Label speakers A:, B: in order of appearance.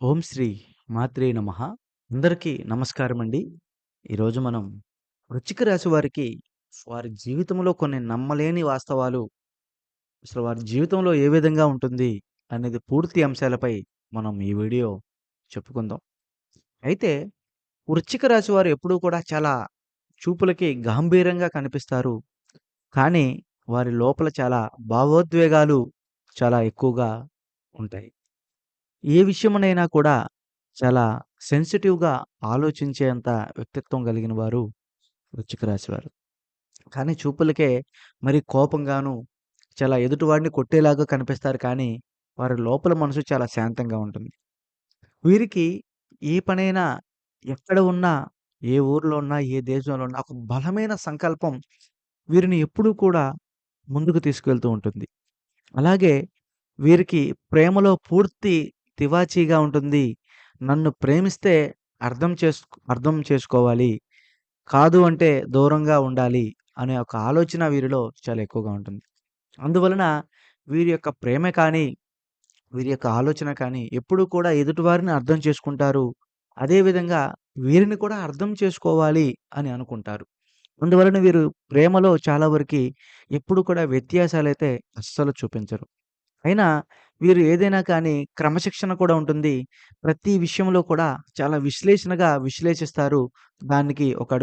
A: ఓం శ్రీ మాత్రే నమః. అందరికీ నమస్కారమండి. ఈరోజు మనం వృశ్చిక రాశి వారికి వారి జీవితంలో కొన్ని నమ్మలేని వాస్తవాలు, అసలు వారి జీవితంలో ఏ విధంగా ఉంటుంది అనేది పూర్తి అంశాలపై మనం ఈ వీడియో చెప్పుకుందాం. అయితే వృశ్చిక రాశి వారు ఎప్పుడూ కూడా చాలా చూపులకి గాంభీర్యంగా కనిపిస్తారు. కానీ వారి లోపల చాలా భావోద్వేగాలు చాలా ఎక్కువగా ఉంటాయి. ఏ విషయమునైనా కూడా చాలా సెన్సిటివ్‌గా ఆలోచించేంత వ్యక్తిత్వం కలిగిన వారు వృశ్చిక రాశి వారు. కానీ చూపులకే మరి కోపంగాను, చాలా ఎదుటివాడిని కొట్టేలాగా కనిపిస్తారు కానీ, వారి లోపల మనసు చాలా శాంతంగా ఉంటుంది. వీరికి ఏ పనైనా, ఎక్కడ ఉన్నా, ఏ ఊర్లో ఉన్నా, ఏ దేశంలో ఉన్నా ఒక బలమైన సంకల్పం వీరిని ఎప్పుడూ కూడా ముందుకు తీసుకెళ్తూ ఉంటుంది. అలాగే వీరికి ప్రేమలో పూర్తి తివాచీగా ఉంటుంది. నన్ను ప్రేమిస్తే అర్థం చేసుకోవాలి. కాదు అంటే దూరంగా ఉండాలి అనే ఒక ఆలోచన వీరిలో చాలా ఎక్కువగా ఉంటుంది. అందువలన వీరి యొక్క ప్రేమ కానీ, వీరి యొక్క ఆలోచన కానీ ఎప్పుడూ కూడా ఎదుటివారిని అర్థం చేసుకుంటారు. అదే విధంగా వీరిని కూడా అర్థం చేసుకోవాలి అని అనుకుంటారు. అందువలన వీరు ప్రేమలో చాలా వరకి ఎప్పుడు కూడా వ్యత్యాసాలైతే అస్సలు చూపించరు. అయినా వీరు ఏదైనా కానీ క్రమశిక్షణ కూడా ఉంటుంది. ప్రతి విషయంలో కూడా చాలా విశ్లేషణగా విశ్లేషిస్తారు. దానికి ఒక అడుగు